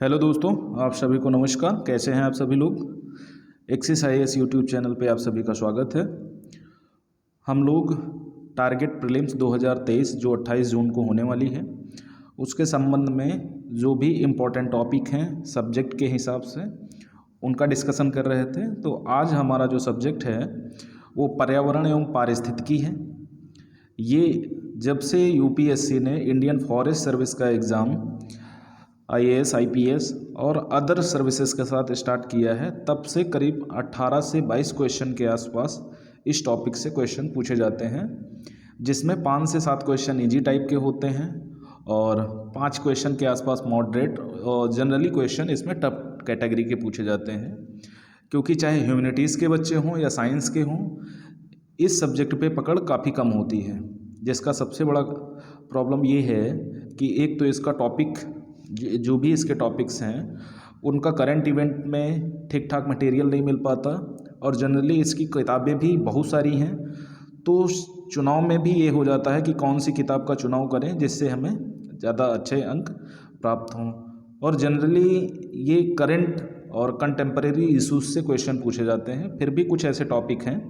Hello दोस्तों, आप सभी को नमस्कार। कैसे हैं आप सभी लोग। एक्सिस IAS यूट्यूब चैनल पे आप सभी का स्वागत है। हम लोग टारगेट प्रीलिम्स 2023 जो 28 जून को होने वाली है उसके संबंध में जो भी इम्पोर्टेंट टॉपिक हैं सब्जेक्ट के हिसाब से उनका डिस्कशन कर रहे थे। तो आज हमारा जो सब्जेक्ट है वो पर्यावरण एवं पारिस्थितिकी है। ये जब से UPSC ने इंडियन फॉरेस्ट सर्विस का एग्ज़ाम IAS IPS और अदर सर्विसेज के साथ स्टार्ट किया है तब से करीब 18 से 22 क्वेश्चन के आसपास इस टॉपिक से क्वेश्चन पूछे जाते हैं, जिसमें 5 से 7 क्वेश्चन इजी टाइप के होते हैं और 5 क्वेश्चन के आसपास मॉडरेट और जनरली क्वेश्चन इसमें टफ कैटेगरी के पूछे जाते हैं। क्योंकि चाहे ह्यूमैनिटीज़ के बच्चे हों या साइंस के हों, इस सब्जेक्ट पे पकड़ काफ़ी कम होती है, जिसका सबसे बड़ा प्रॉब्लम ये है कि एक तो इसका टॉपिक जो भी इसके टॉपिक्स हैं उनका करंट इवेंट में ठीक ठाक मटेरियल नहीं मिल पाता और जनरली इसकी किताबें भी बहुत सारी हैं। तो चुनाव में भी ये हो जाता है कि कौन सी किताब का चुनाव करें जिससे हमें ज़्यादा अच्छे अंक प्राप्त हों। और जनरली ये करंट और कंटेम्परेरी इशूज़ से क्वेश्चन पूछे जाते हैं। फिर भी कुछ ऐसे टॉपिक हैं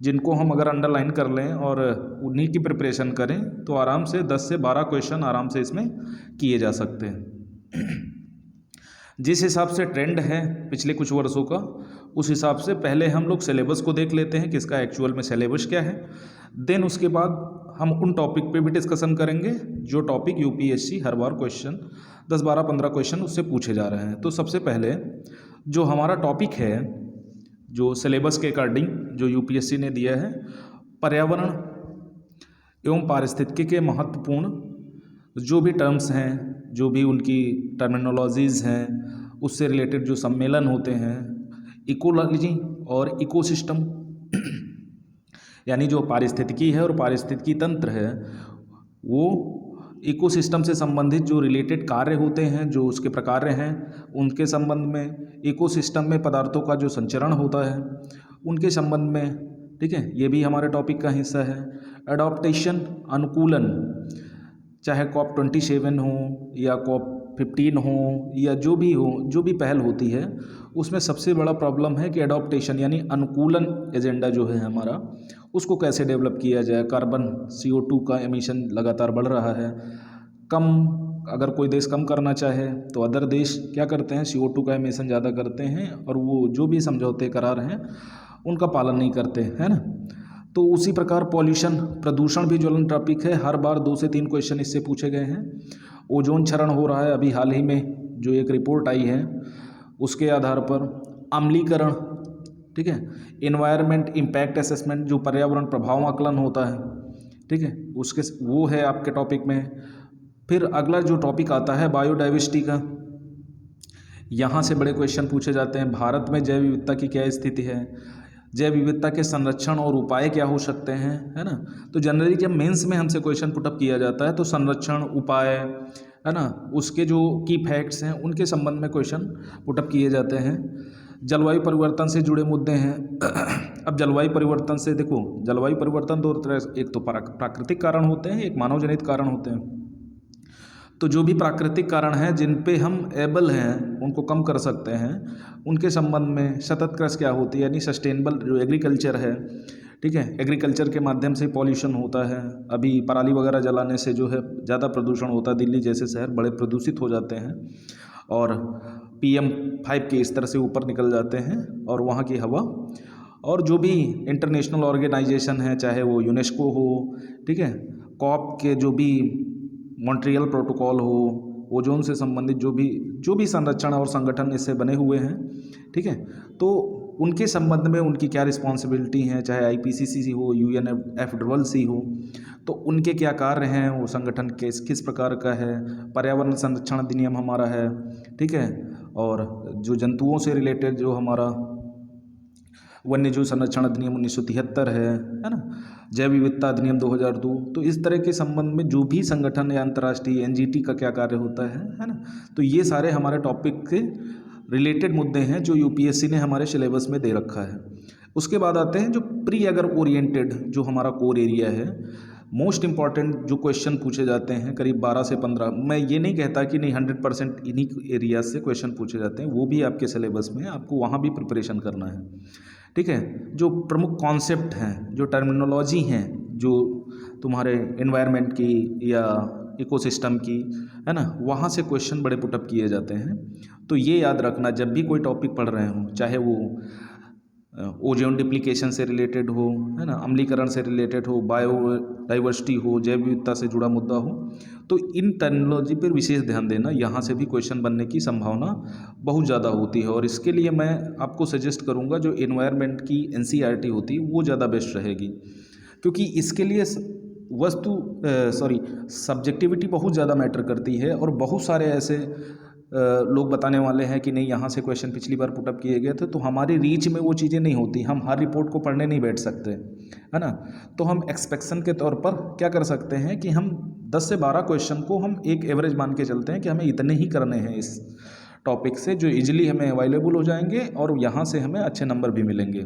जिनको हम अगर अंडरलाइन कर लें और उन्हीं की प्रिपरेशन करें तो आराम से 10 से 12 क्वेश्चन आराम से इसमें किए जा सकते हैं। जिस हिसाब से ट्रेंड है पिछले कुछ वर्षों का, उस हिसाब से पहले हम लोग सिलेबस को देख लेते हैं कि इसका एक्चुअल में सिलेबस क्या है। देन उसके बाद हम उन टॉपिक पे भी डिस्कशन करेंगे जो टॉपिक UPSC हर बार क्वेश्चन 10, 12, 15 क्वेश्चन उससे पूछे जा रहे हैं। तो सबसे पहले जो हमारा टॉपिक है जो सिलेबस के अकॉर्डिंग जो UPSC ने दिया है, पर्यावरण एवं पारिस्थितिकी के महत्वपूर्ण जो भी टर्म्स हैं, जो भी उनकी टर्मिनोलॉजीज़ हैं, उससे रिलेटेड जो सम्मेलन होते हैं, इकोलॉजी और इकोसिस्टम यानी जो पारिस्थितिकी है और पारिस्थितिकी तंत्र है, वो इकोसिस्टम से संबंधित जो रिलेटेड कार्य होते हैं, जो उसके प्रकार्य हैं, उनके संबंध में, इकोसिस्टम में पदार्थों का जो संचरण होता है उनके संबंध में, ठीक है, ये भी हमारे टॉपिक का हिस्सा है। एडॉप्टेशन, अनुकूलन, चाहे COP27 हो या COP15 हो या जो भी पहल होती है, उसमें सबसे बड़ा प्रॉब्लम है कि एडॉप्टेशन यानी अनुकूलन एजेंडा जो है हमारा, उसको कैसे डेवलप किया जाए। कार्बन CO2 का एमिशन लगातार बढ़ रहा है। अगर कोई देश कम करना चाहे तो अदर देश क्या करते हैं, CO2 का एमिशन ज़्यादा करते हैं और वो जो भी समझौते करार हैं उनका पालन नहीं करते, है ना। तो उसी प्रकार पॉल्यूशन, प्रदूषण भी ज्वलन टॉपिक है। हर बार 2 से 3 क्वेश्चन इससे पूछे गए हैं। ओजोन क्षरण हो रहा है, अभी हाल ही में जो एक रिपोर्ट आई है उसके आधार पर अम्लीकरण, ठीक है, एनवायरनमेंट इम्पैक्ट असेसमेंट जो पर्यावरण प्रभाव आकलन होता है, ठीक है, उसके वो है आपके टॉपिक में। फिर अगला जो टॉपिक आता है बायोडाइवर्सिटी का, यहाँ से बड़े क्वेश्चन पूछे जाते हैं। भारत में जैव विविधता की क्या स्थिति है, जैव विविधता के संरक्षण और उपाय क्या हो सकते हैं, है ना। तो जनरली जब मेंस में हमसे क्वेश्चन पुटअप किया जाता है तो संरक्षण, उपाय, है ना, उसके जो की फैक्ट्स हैं उनके संबंध में क्वेश्चन पुटअप किए जाते हैं। जलवायु परिवर्तन से जुड़े मुद्दे हैं। अब जलवायु परिवर्तन से देखो, जलवायु परिवर्तन दो तरह, एक तो प्राकृतिक कारण होते हैं, एक मानव जनित कारण होते हैं। तो जो भी प्राकृतिक कारण हैं जिन पे हम एबल हैं उनको कम कर सकते हैं, उनके संबंध में सतत कृषि क्या होती है यानी सस्टेनेबल जो एग्रीकल्चर है, ठीक है, एग्रीकल्चर के माध्यम से पॉल्यूशन होता है। अभी पराली वगैरह जलाने से जो है ज़्यादा प्रदूषण होता है, दिल्ली जैसे शहर बड़े प्रदूषित हो जाते हैं और PM5 के स्तर से ऊपर निकल जाते हैं और वहाँ की हवा। और जो भी इंटरनेशनल ऑर्गेनाइजेशन है, चाहे वो यूनेस्को हो, ठीक है, COP के जो भी मॉन्ट्रियल प्रोटोकॉल हो, ओजोन से संबंधित जो भी संरक्षण और संगठन इससे बने हुए हैं, ठीक है, तो उनके संबंध में उनकी क्या रिस्पॉन्सिबिलिटी हैं, चाहे IPCC हो, UNFCCC हो, तो उनके क्या कार्य हैं, वो संगठन किस प्रकार का है। पर्यावरण संरक्षण अधिनियम हमारा है, ठीक है, और जो जंतुओं से रिलेटेड जो हमारा वन्य जीव संरक्षण अधिनियम 1973 है ना, जैव विविधता अधिनियम 2002। तो इस तरह के संबंध में जो भी संगठन या अंतर्राष्ट्रीय NGT का क्या कार्य होता है ना, तो ये सारे हमारे टॉपिक के रिलेटेड मुद्दे हैं जो UPSC ने हमारे सिलेबस में दे रखा है। उसके बाद आते हैं जो प्री अगर ओरिएंटेड जो हमारा कोर एरिया है, मोस्ट इम्पॉर्टेंट जो क्वेश्चन पूछे जाते हैं करीब 12 से 15, मैं ये नहीं कहता कि नहीं 100% इन्हीं एरियाज से क्वेश्चन पूछे जाते हैं, वो भी आपके सिलेबस में है, आपको वहाँ भी प्रिपरेशन करना है। ठीक है, जो प्रमुख कॉन्सेप्ट हैं, जो टर्मिनोलॉजी हैं, जो तुम्हारे एनवायरनमेंट की या इकोसिस्टम की, है ना, वहाँ से क्वेश्चन बड़े पुटअप किए जाते हैं। तो ये याद रखना, जब भी कोई टॉपिक पढ़ रहे हो, चाहे वो ओजोन डिप्लीकेशन से रिलेटेड हो, है ना, अम्लीकरण से रिलेटेड हो, बायोडाइवर्सिटी हो, जैव विविधता से जुड़ा मुद्दा हो, तो इन टर्मिनोलॉजी पर विशेष ध्यान देना। यहाँ से भी क्वेश्चन बनने की संभावना बहुत ज़्यादा होती है, और इसके लिए मैं आपको सजेस्ट करूँगा जो एनवायरनमेंट की एनसीईआरटी होती है वो ज़्यादा बेस्ट रहेगी, क्योंकि इसके लिए सब्जेक्टिविटी बहुत ज़्यादा मैटर करती है, और बहुत सारे ऐसे लोग बताने वाले हैं कि नहीं यहाँ से क्वेश्चन पिछली बार पुटअप किए गए थे, तो हमारी रीच में वो चीज़ें नहीं होती, हम हर रिपोर्ट को पढ़ने नहीं बैठ सकते, है ना। तो हम एक्सपेक्शन के तौर पर क्या कर सकते हैं कि हम 10 से 12 क्वेश्चन को हम एक एवरेज मान के चलते हैं कि हमें इतने ही करने हैं इस टॉपिक से, जो इजीली हमें अवेलेबल हो जाएंगे और यहाँ से हमें अच्छे नंबर भी मिलेंगे।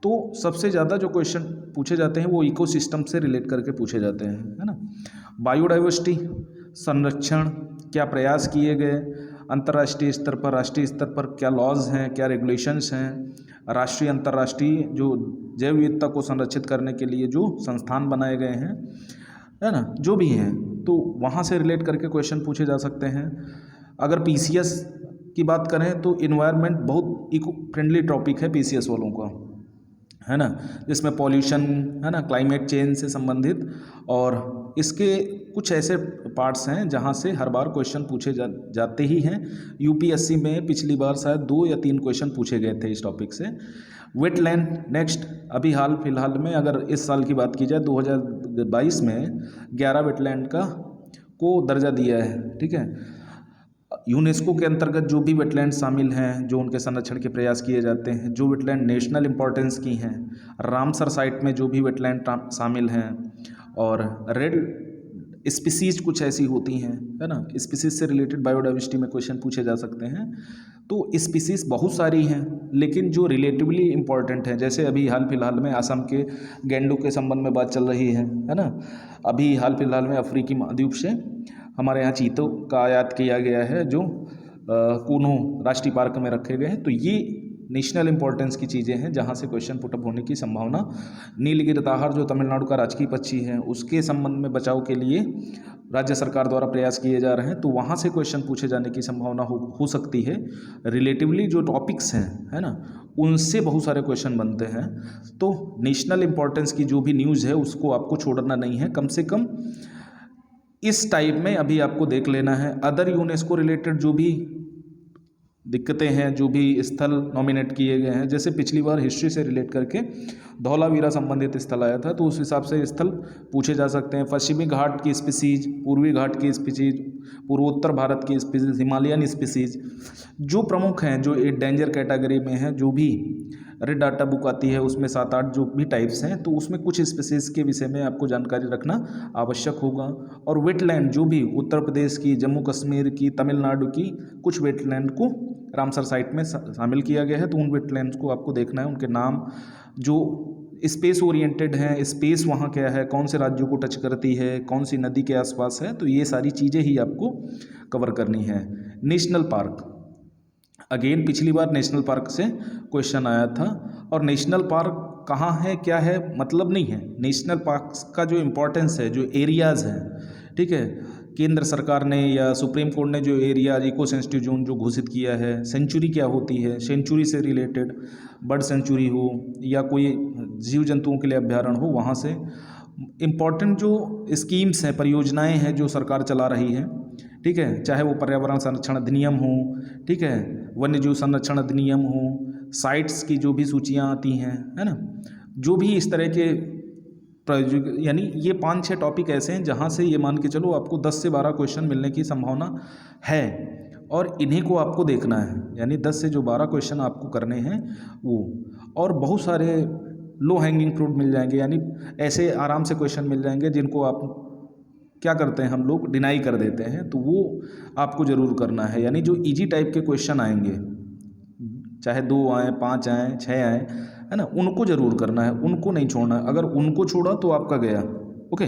तो सबसे ज़्यादा जो क्वेश्चन पूछे जाते हैं वो इकोसिस्टम से रिलेट करके पूछे जाते हैं, है ना। बायोडाइवर्सिटी संरक्षण, क्या प्रयास किए गए, अंतर्राष्ट्रीय स्तर पर, राष्ट्रीय स्तर पर क्या लॉज हैं, क्या रेगुलेशंस हैं, राष्ट्रीय अंतर्राष्ट्रीय जो जैव विविधता को संरक्षित करने के लिए जो संस्थान बनाए गए हैं, है ना, जो भी हैं, तो वहाँ से रिलेट करके क्वेश्चन पूछे जा सकते हैं। अगर पीसीएस की बात करें तो इन्वायरमेंट बहुत इको फ्रेंडली टॉपिक है पीसीएस वालों का, है ना, जिसमें पॉल्यूशन, है ना, क्लाइमेट चेंज से संबंधित, और इसके कुछ ऐसे पार्ट्स हैं जहाँ से हर बार क्वेश्चन पूछे जाते ही हैं। यूपीएससी में पिछली बार शायद 2 या 3 क्वेश्चन पूछे गए थे इस टॉपिक से। वेटलैंड नेक्स्ट, अभी हाल फिलहाल में अगर इस साल की बात की जाए 2022 में 11 वेटलैंड को दर्जा दिया है। ठीक है, यूनेस्को के अंतर्गत जो भी वेटलैंड शामिल हैं, जो उनके संरक्षण के प्रयास किए जाते हैं, जो वेटलैंड नेशनल इंपॉर्टेंस की हैं, रामसर साइट में जो भी वेटलैंड शामिल हैं, और रेड स्पीसीज कुछ ऐसी होती हैं, है ना, स्पीसीज से रिलेटेड बायोडाइवर्सिटी में क्वेश्चन पूछे जा सकते हैं। तो स्पीसीज बहुत सारी हैं, लेकिन जो रिलेटिवली इम्पॉर्टेंट हैं, जैसे अभी हाल फिलहाल में असम के गेंडू के संबंध में बात चल रही है ना। अभी हाल फिलहाल में अफ्रीकी महाद्वीप से हमारे यहाँ चीतों का आयात किया गया है, जो कूनो राष्ट्रीय पार्क में रखे गए हैं। तो ये नेशनल इंपॉर्टेंस की चीज़ें हैं जहाँ से क्वेश्चन पुटअप होने की संभावना। नीलगिरी ताहर जो तमिलनाडु का राजकीय पक्षी है, उसके संबंध में बचाव के लिए राज्य सरकार द्वारा प्रयास किए जा रहे हैं, तो वहाँ से क्वेश्चन पूछे जाने की संभावना हो सकती है। रिलेटिवली जो टॉपिक्स हैं, है ना, उनसे बहुत सारे क्वेश्चन बनते हैं। तो नेशनल इंपॉर्टेंस की जो भी न्यूज़ है उसको आपको छोड़ना नहीं है, कम से कम इस टाइप में अभी आपको देख लेना है। अदर यूनेस्को रिलेटेड जो भी दिक्कतें हैं, जो भी स्थल नॉमिनेट किए गए हैं, जैसे पिछली बार हिस्ट्री से रिलेट करके धौलावीरा संबंधित स्थल आया था, तो उस हिसाब से स्थल पूछे जा सकते हैं। पश्चिमी घाट की स्पीसीज, पूर्वी घाट की स्पीसीज, पूर्वोत्तर भारत की स्पीसीज, हिमालयन स्पीसीज जो प्रमुख हैं, जो एक डेंजर कैटेगरी में है, जो भी रेड डाटा बुक आती है उसमें 7-8 जो भी टाइप्स हैं, तो उसमें कुछ स्पीसीज के विषय में आपको जानकारी रखना आवश्यक होगा। और वेटलैंड जो भी उत्तर प्रदेश की, जम्मू कश्मीर की, तमिलनाडु की कुछ वेटलैंड को रामसर साइट में शामिल किया गया है, तो उन वेटलैंड्स को आपको देखना है, उनके नाम जो स्पेस ओरिएंटेड हैं, स्पेस वहाँ क्या है, कौन से राज्यों को टच करती है, कौन सी नदी के आसपास है, तो ये सारी चीज़ें ही आपको कवर करनी है। नेशनल पार्क, अगेन पिछली बार नेशनल पार्क से क्वेश्चन आया था, और नेशनल पार्क कहाँ है, क्या है, मतलब नहीं है। नेशनल पार्क का जो इम्पोर्टेंस है, जो एरियाज़ हैं, ठीक है, केंद्र सरकार ने या सुप्रीम कोर्ट ने जो एरिया इको सेंसिटिव जोन जो घोषित किया है, सेंचुरी क्या होती है, सेंचुरी से रिलेटेड बर्ड सेंचुरी हो या कोई जीव जंतुओं के लिए अभ्यारण्य हो, वहाँ से इम्पॉर्टेंट जो स्कीम्स हैं, परियोजनाएं हैं जो सरकार चला रही है, ठीक है, चाहे वो पर्यावरण संरक्षण अधिनियम हो, ठीक है, वन्य जीव संरक्षण अधिनियम हो, साइट्स की जो भी सूचियाँ आती हैं, है ना, जो भी इस तरह के यानी ये 5-6 टॉपिक ऐसे हैं जहाँ से ये मान के चलो आपको 10 से 12 क्वेश्चन मिलने की संभावना है, और इन्हीं को आपको देखना है। यानी 10 से जो 12 क्वेश्चन आपको करने हैं वो, और बहुत सारे लो हैंगिंग फ्रूट मिल जाएंगे, यानी ऐसे आराम से क्वेश्चन मिल जाएंगे जिनको आप क्या करते हैं, हम लोग डिनाई कर देते हैं, तो वो आपको ज़रूर करना है। यानी जो इजी टाइप के क्वेश्चन आएंगे, चाहे 2 आएँ, 5 आएँ, 6 आएँ, है ना, उनको ज़रूर करना है, उनको नहीं छोड़ना। अगर उनको छोड़ा तो आपका गया। ओके,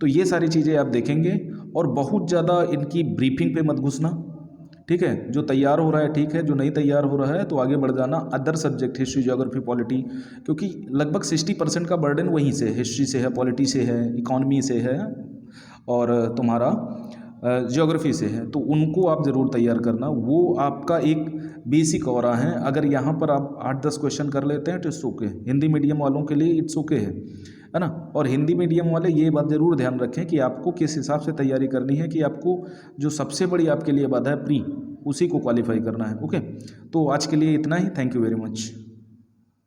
तो ये सारी चीज़ें आप देखेंगे। और बहुत ज़्यादा इनकी ब्रीफिंग पे मत घुसना, ठीक है। जो तैयार हो रहा है ठीक है, जो नहीं तैयार हो रहा है तो आगे बढ़ जाना other subject, history, geography, polity, क्योंकि लगभग 60% का बर्डन वहीं से, हिस्ट्री से है, पॉलिटी से है, इकॉनमी से है और तुम्हारा ज्योग्राफी से है। तो उनको आप ज़रूर तैयार करना, वो आपका एक बेसिक और है। अगर यहाँ पर आप 8-10 क्वेश्चन कर लेते हैं तो इट्स ओके। हिंदी मीडियम वालों के लिए इट्स ओके है ना। और हिंदी मीडियम वाले ये बात ज़रूर ध्यान रखें कि आपको किस हिसाब से तैयारी करनी है, कि आपको जो सबसे बड़ी आपके लिए बाधा है प्री, उसी को क्वालिफाई करना है। ओके, तो आज के लिए इतना ही। Thank you very much.